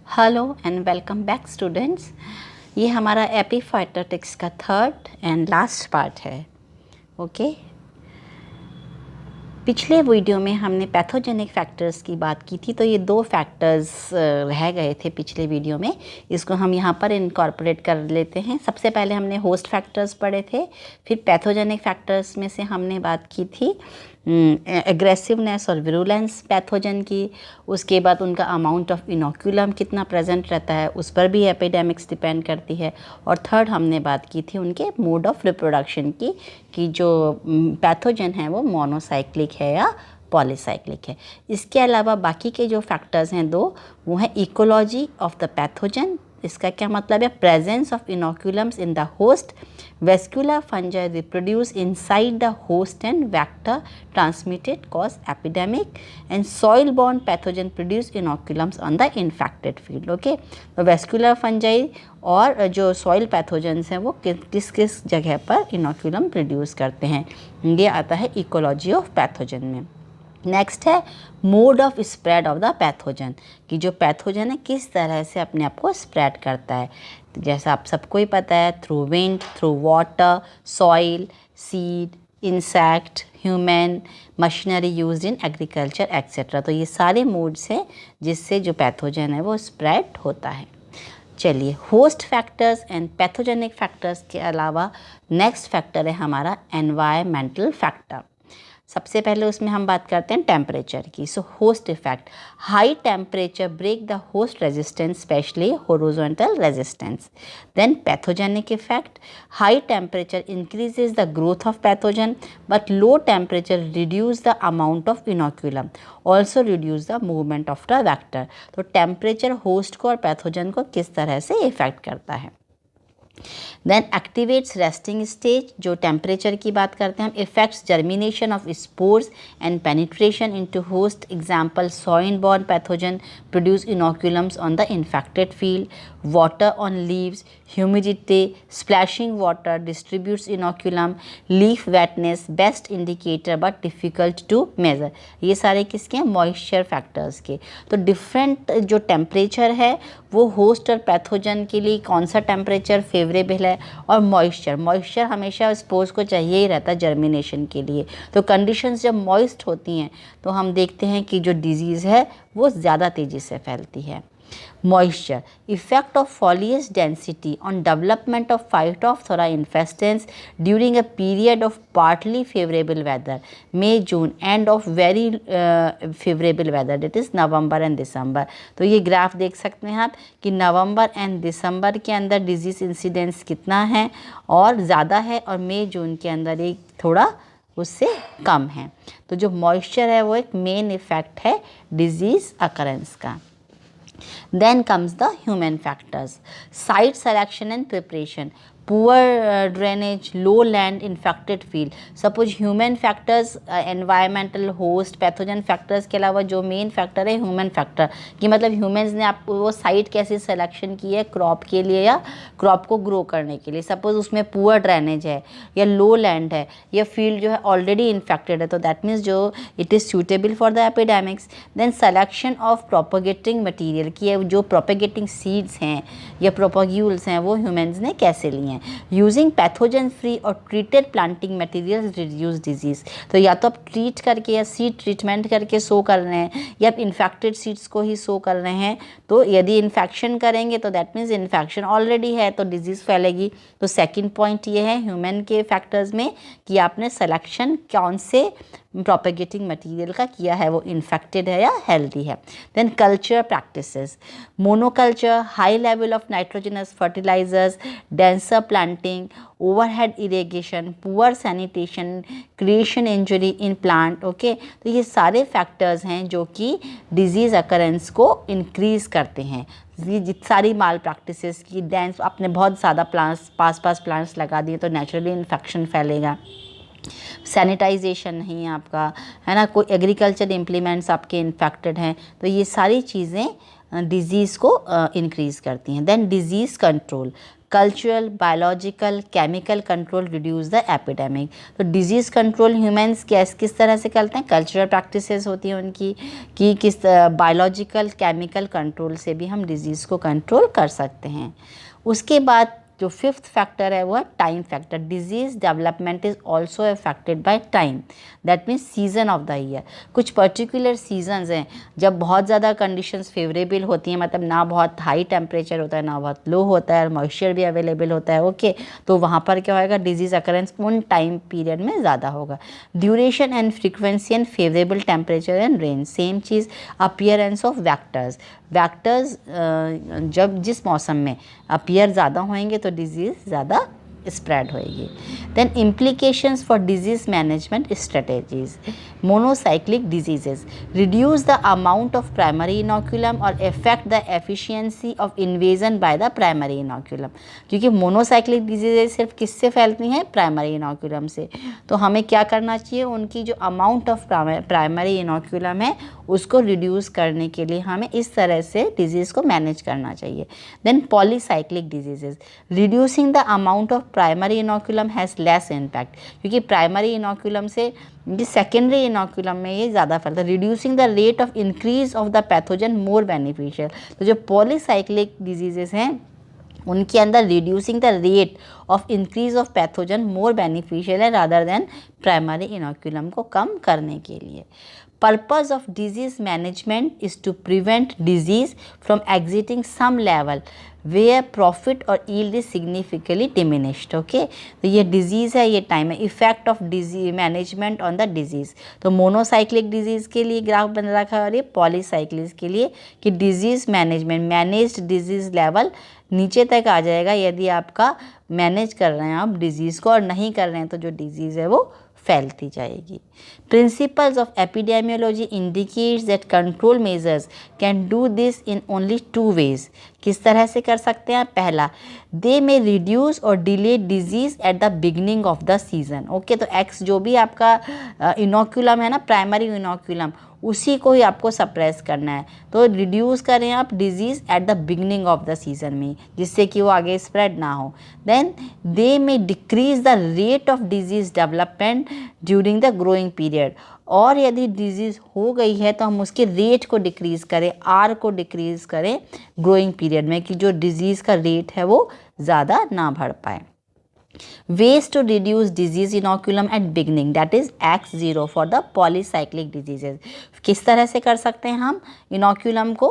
Hello and welcome back students. ये हमारा एपिफाइटोटिक्स का थर्ड एंड लास्ट पार्ट है। ओके, पिछले वीडियो में हमने पैथोजेनिक फैक्टर्स की बात की थी, तो ये दो फैक्टर्स रह गए थे पिछले वीडियो में। इसको हम यहाँ पर इनकॉर्पोरेट कर लेते हैं। सबसे पहले हमने होस्ट फैक्टर्स पढ़े थे, फिर पैथोजेनिक फैक्टर्स में से हमने बात की थी एग्रेसिवनेस और विरुलेंस पैथोजन की। उसके बाद उनका अमाउंट ऑफ इनोक्यूलम कितना प्रेजेंट रहता है, उस पर भी एपिडेमिक्स डिपेंड करती है। और थर्ड हमने बात की थी उनके मोड ऑफ रिप्रोडक्शन की, कि जो पैथोजन है वो मोनोसाइक्लिक है या पॉलीसाइक्लिक है। इसके अलावा बाकी के जो फैक्टर्स हैं दो, वो हैं इकोलॉजी ऑफ द पैथोजन। इसका क्या मतलब है? Presence of inoculums in the host, vascular fungi reproduce inside the host and vector transmitted cause epidemic, and soil borne pathogen produce inoculums on the infected field. Okay, तो vascular fungi और जो soil pathogens हैं वो किस किस जगह पर inoculum produce करते हैं, ये आता है इकोलॉजी ऑफ पैथोजन में। नेक्स्ट है mode of spread of the pathogen, कि जो पैथोजन है किस तरह से अपने आप को स्प्रेड करता है। तो जैसा आप सबको ही पता है, through wind, through water, soil, seed, insect, human, machinery used in agriculture etcetera. तो ये सारे मोड्स हैं जिससे जो पैथोजन है वो स्प्रेड होता है। चलिए, host factors and pathogenic factors के अलावा नेक्स्ट फैक्टर है हमारा एनवायरमेंटल फैक्टर। सबसे पहले उसमें हम बात करते हैं टेम्परेचर की। So host effect, high temperature break the host resistance, specially horizontal resistance. Then pathogenic effect, high temperature increases the growth of pathogen but low temperature reduce the amount of inoculum, also reduce the movement of the vector. तो temperature host को और pathogen को किस तरह से effect करता है। Then activates resting stage, जो टेम्परेचर की बात करते हैं हम, effects germination of spores and penetration into host. Example, soil borne pathogen produce inoculums on the infected field. Water on leaves, humidity, splashing water distributes inoculum. Leaf wetness, best indicator but difficult to measure. ये सारे किसके हैं? Moisture factors के। तो different जो temperature है वो host और पैथोजन के लिए कौन सा टेम्परेचर फेवरेबल है, और मॉइस्चर हमेशा स्पोर्स को चाहिए ही रहता है जर्मिनेशन के लिए। तो कंडीशंस जब मॉइस्ट होती हैं तो हम देखते हैं कि जो डिजीज़ है वो ज़्यादा तेज़ी से फैलती है। Moisture, effect of foliage density on development of Phytophthora infestans during a period of partly favorable weather, May June, and of very favorable weather, that is November and December. तो ये ग्राफ देख सकते हैं आप कि नवंबर एंड दिसंबर के अंदर disease incidence कितना है, और ज़्यादा है, और मई जून के अंदर एक थोड़ा उससे कम है। तो जो मॉइस्चर है वो एक मेन इफेक्ट है डिजीज़ अकरेंस का। Then comes the human factors, site selection and preparation, poor drainage, low land, infected field. Suppose human factors, environmental, host, pathogen factors के अलावा जो मेन फैक्टर है ह्यूमन फैक्टर, कि मतलब ह्यूमंस ने आप वो साइट कैसे सिलेक्शन की है क्रॉप के लिए या क्रॉप को ग्रो करने के लिए। सपोज उसमें पुअर ड्रेनेज है या लो लैंड है या फील्ड जो है ऑलरेडी इन्फेक्टेड है, तो दैट मीन्स जो it is suitable for the epidemics. Then selection of propagating material, कि जो प्रोपोगेटिंग सीड्स हैं या प्रोपोग्यूल्स हैं वो ह्यूमंस ने कैसे लिए हैं। यूजिंग पैथोजन फ्री और treated planting materials reduce disease. तो या तो आप ट्रीट करके या सीड ट्रीटमेंट करके सो कर रहे हैं, या आप इन्फेक्टेड सीड्स को ही सो कर रहे हैं। तो यदि इन्फेक्शन करेंगे तो दैट मीन्स इन्फेक्शन ऑलरेडी है तो डिजीज़ फैलेगी। तो सेकंड पॉइंट ये है ह्यूमन के फैक्टर्स में कि आपने सिलेक्शन कौन से प्रोपेगेटिंग मटेरियल का किया है, वो इन्फेक्टेड है या हेल्दी है। Then culture practices, monoculture, high level of nitrogenous fertilisers, denser planting, overhead irrigation, poor sanitation, creation injury in plant. Okay, तो ये सारे फैक्टर्स हैं जो कि डिजीज़ अकरेंस को इंक्रीज़ करते हैं। ये सारी माल प्रैक्टिसेस की, डेंस आपने बहुत ज़्यादा प्लांट्स पास प्लांट्स लगा दिए तो नेचुरली इन्फेक्शन फैलेगा। सैनिटाइजेशन नहीं है आपका, है ना, कोई एग्रीकल्चर इम्प्लीमेंट्स आपके इन्फेक्टेड हैं, तो ये सारी चीज़ें डिजीज़ को इंक्रीज़ करती हैं। Then disease control, cultural, biological, chemical control reduce the epidemic. तो डिजीज़ कंट्रोल ह्यूमंस किस तरह से करते हैं? कल्चरल प्रैक्टिसेस होती हैं उनकी, कि किस बायोलॉजिकल, केमिकल कंट्रोल से भी हम डिजीज़ को कंट्रोल कर सकते हैं। उसके बाद जो फिफ्थ फैक्टर है वो है time factor. Disease development is also affected by time, that means season off the year. कुछ पर्टिकुलर सीजन्स हैं जब बहुत ज़्यादा कंडीशंस फेवरेबल होती हैं, मतलब ना बहुत हाई टेम्परेचर होता है ना बहुत लो होता है और मॉइस्चर भी अवेलेबल होता है, ओके। तो वहाँ पर क्या होएगा? डिजीज़ अकरेंस उन टाइम पीरियड में ज़्यादा होगा। Duration and frequency and favourable temperature and range, same cheese. Appearance of vectors, vectors जब जिस मौसम में अपीयर ज़्यादा होंगे तो डिजीज़ ज़्यादा स्प्रेड होएगी। Then implications for disease management strategies. Monocyclic diseases reduce the amount of primary inoculum और affect the efficiency of invasion by the primary inoculum. क्योंकि मोनोसाइक्लिक डिजीजेज सिर्फ किससे फैलती हैं? प्राइमरी इनोकुलम से। तो हमें क्या करना चाहिए? उनकी जो अमाउंट ऑफ प्राइमरी इनोकुलम है उसको रिड्यूस करने के लिए हमें इस तरह से डिजीज़ को मैनेज करना चाहिए। Then polycyclic diseases, reducing the amount of primary inoculum has less impact. क्योंकि प्राइमरी इनोकुलम से सेकेंडरी इनोकुलम में ये ज़्यादा फैलता है। Reducing the rate of increase of the pathogen more beneficial. तो जो पॉलीसाइक्लिक डिजीजेस हैं उनके अंदर reducing the rate of increase of pathogen more beneficial है रादर देन प्राइमरी इनोकुलम को कम करने के लिए। Purpose of disease management is to prevent disease from exiting some level where profit or yield is significantly diminished, okay। तो ये disease है, ये time है। Effect of disease management on the disease, तो मोनोसाइक्लिक डिजीज़ के लिए graph बन रखा है और ये पॉलीसाइक्लिक के लिए कि disease management, managed disease level नीचे तक आ जाएगा यदि आपका मैनेज कर रहे हैं आप डिजीज़ को, और नहीं कर रहे हैं तो जो डिजीज़ है वो फैलती जाएगी। Principles of epidemiology indicates that control measures can do this in only two ways. किस तरह से कर सकते हैं? पहला, दे में रिड्यूस और delay disease at the beginning of the season, okay. तो एक्स जो भी आपका इनोकुलम है ना, प्राइमरी इनोकुलम, उसी को ही आपको सप्रेस करना है। तो रिड्यूस करें आप disease at the beginning of the season में, जिससे कि वो आगे स्प्रेड ना हो। देन दे में decrease the rate of disease development during the growing period. और यदि डिजीज़ हो गई है तो हम उसके रेट को डिक्रीज़ करें, आर को डिक्रीज़ करें ग्रोइंग पीरियड में, कि जो डिजीज़ का रेट है वो ज़्यादा ना बढ़ पाए। Ways to reduce disease inoculum at beginning, that is X0 for the polycyclic diseases। किस तरह से कर सकते हैं हम इनोकुलम को,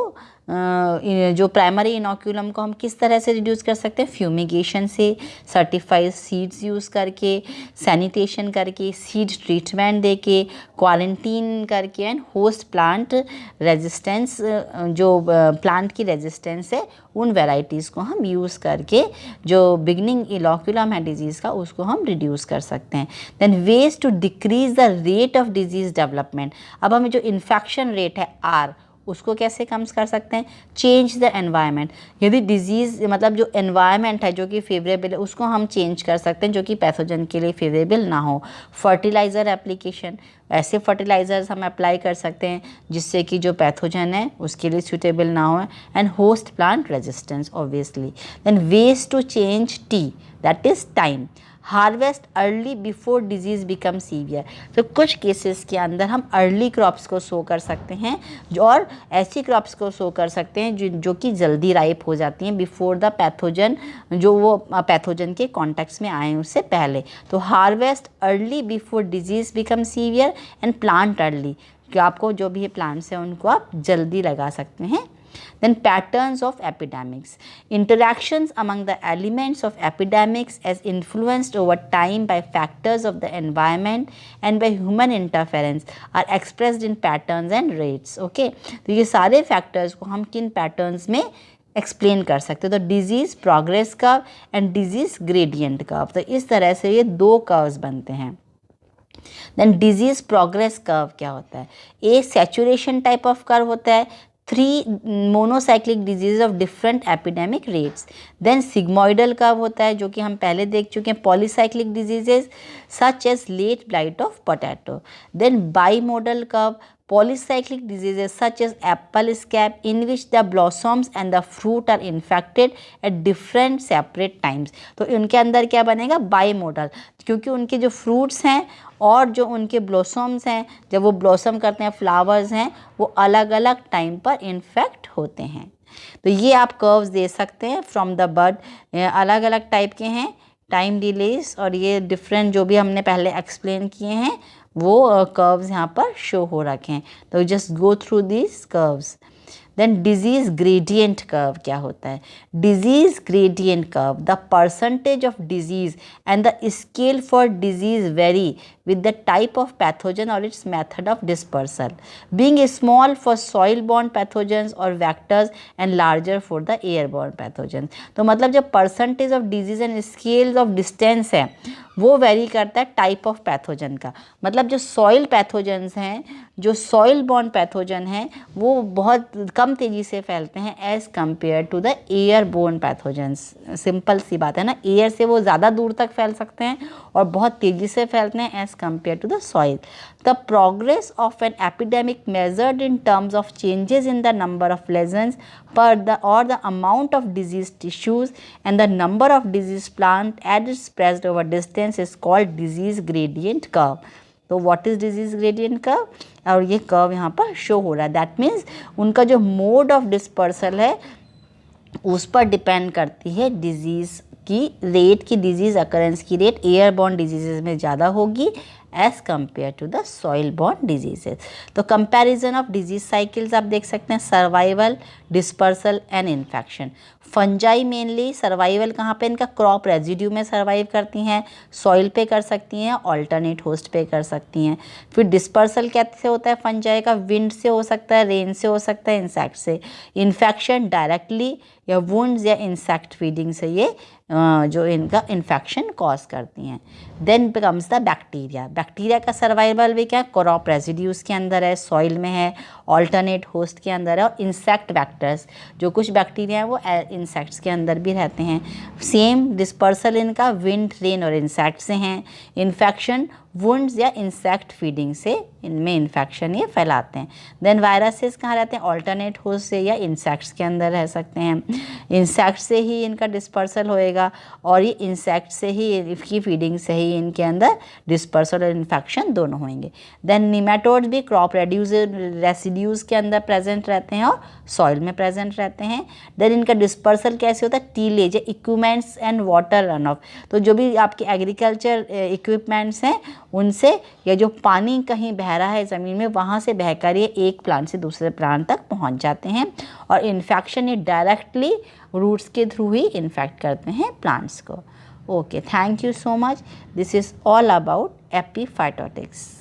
जो प्राइमरी इनोकुलम को हम किस तरह से रिड्यूस कर सकते हैं? फ्यूमिगेशन से, सर्टिफाइड सीड्स यूज़ करके, सैनिटेशन करके, सीड ट्रीटमेंट देके, क्वारंटीन करके, एंड होस्ट प्लांट रेजिस्टेंस, जो प्लांट की रेजिस्टेंस है उन वेराइटीज़ को हम यूज़ करके जो बिगनिंग इनोकुलम है डिजीज़ का उसको हम रिड्यूस कर सकते हैं। Then ways to decrease the rate of disease development. अब हमें जो इन्फेक्शन रेट है आर, उसको कैसे कम कर सकते हैं? Change the environment. यदि डिजीज़ मतलब जो एनवायरनमेंट है जो कि फेवरेबल है उसको हम चेंज कर सकते हैं जो कि पैथोजन के लिए फेवरेबल ना हो। फर्टिलाइज़र एप्लीकेशन, ऐसे फर्टिलाइज़र्स हम अप्लाई कर सकते हैं जिससे कि जो पैथोजन है उसके लिए सूटेबल ना हो। And host plant resistance obviously. Then ways to change T, that is time. Harvest early before disease become severe. तो कुछ केसेस के अंदर हम अर्ली क्रॉप्स को सो कर सकते हैं और ऐसी क्रॉप्स को सो कर सकते हैं जो कि जल्दी राइप हो जाती हैं बिफोर द पैथोजन, जो वो पैथोजन के कॉन्टेक्ट्स में आए उससे पहले। तो harvest early before disease become severe and plant early, कि आपको जो भी प्लांट्स हैं उनको आप जल्दी लगा सकते हैं। Then patterns of epidemics. Interactions among the elements of epidemics as influenced over time by factors of the environment and by human interference are expressed in patterns and rates. Okay, तो ये सारे factors को हम किन patterns में explain कर सकते हैं? तो disease progress curve and disease gradient curve. तो इस तरह से ये दो कर्व्स बनते हैं। देन डिजीज़ प्रोग्रेस कर्व क्या होता है? A saturation type of curve होता है, 3 monocyclic disease of different epidemic rates. Then sigmoidal curve होता है जो कि हम पहले देख चुके हैं, polycyclic diseases such as late blight of potato. Then bimodal curve, polycyclic diseases such as apple scab in which the blossoms and the fruit are infected at different separate times। तो उनके अंदर क्या बनेगा, बाईमोडल, क्योंकि उनके जो फ्रूट्स हैं और जो उनके ब्लॉसम्स हैं, जब वो ब्लॉसम करते हैं, फ्लावर्स हैं, वो अलग अलग टाइम पर इन्फेक्ट होते हैं। तो ये आप कर्व्स दे सकते हैं फ्रॉम द बर्ड, अलग अलग टाइप के हैं टाइम डिलेज, और ये डिफरेंट जो भी हमने पहले एक्सप्लेन किए हैं वो कर्व्स यहाँ पर शो हो रखे हैं। तो just go through this curves. Then disease gradient curve क्या होता है? Disease gradient curve, the percentage of disease and the scale for disease very with the type of pathogen or its method of dispersal, being small for soil borne pathogens or vectors and larger for the airborne pathogens। तो मतलब जो percentage of disease and scales of distance है वो very करता है type of pathogen का। मतलब जो सॉइल पैथोजेंस हैं, जो सॉइल बॉर्न पैथोजन हैं, वो बहुत कम तेज़ी से फैलते हैं as compare to the air borne pathogens. Simple सी बात है ना, एयर से वो ज़्यादा दूर तक फैल सकते हैं और बहुत तेज़ी से फैलते हैं as compare to the soil. The progress of an epidemic measured in terms of changes in the number of lesions per the or the amount of diseased tissues and the number of diseased plant as spread over distance is called disease gradient curve। तो what is disease gradient curve? और ये curve यहाँ पर show हो रहा है। That means उनका जो मोड ऑफ डिस्पर्सल है उस पर डिपेंड करती है डिजीज़ की रेट, की डिजीज़ अकरेंस की रेट एयरबॉर्न डिजीजेज में ज़्यादा होगी as compare to the soil borne diseases. तो कंपैरिजन ऑफ डिजीज साइकिल्स आप देख सकते हैं, survival, dispersal and infection. Fungi mainly survival कहाँ पे, इनका क्रॉप रेजिड्यू में सर्वाइव करती हैं, सॉइल पे कर सकती हैं, ऑल्टरनेट होस्ट पे कर सकती हैं। फिर डिस्पर्सल कैसे होता है फंजाई का, विंड से हो सकता है, रेन से हो सकता है, इंसेक्ट से। इन्फेक्शन डायरेक्टली या वुंड्स या इंसेक्ट फीडिंग से ये जो इनका इन्फेक्शन कॉज करती हैं। Then becomes the bacteria. Bacteria का सर्वाइवल भी क्या है, क्रॉप रेजिड्यूज़ के अंदर है, सॉइल में है, ऑल्टरनेट होस्ट के अंदर है, और इंसेक्ट वेक्टर्स, जो कुछ बैक्टीरिया हैं वो इंसेक्ट्स के अंदर भी रहते हैं। सेम डिस्पर्सल इनका विंड, रेन और इंसेक्ट से हैं। इन्फेक्शन वुंड्स या इंसेक्ट फीडिंग से इनमें इन्फेक्शन ये फैलाते हैं। देन वायरसेस कहाँ रहते हैं, ऑल्टरनेट होस्ट से या इंसेक्ट्स के अंदर रह सकते हैं। इंसेक्ट से ही इनका डिस्पर्सल होएगा और ये इंसेक्ट से ही, इसकी फीडिंग से ही इनके अंदर डिस्पर्सल और इन्फेक्शन दोनों होंगे। देन निमेटोड्स भी क्रॉप रेसिड्यूज़ के अंदर प्रेजेंट रहते हैं और सॉइल में प्रेजेंट रहते हैं। देन इनका डिस्पर्सल कैसे होता है, tillage, equipments and water run of. तो जो भी आपके एग्रीकल्चर इक्विपमेंट्स हैं उनसे, या जो पानी कहीं बह रहा है ज़मीन में, वहाँ से बहकर ये एक प्लांट से दूसरे प्लांट तक पहुँच जाते हैं। और इन्फेक्शन ये डायरेक्टली रूट्स के थ्रू ही इन्फेक्ट करते हैं प्लांट्स को। Okay, thank you so much. This is all about एपिफाइटोटिक्स।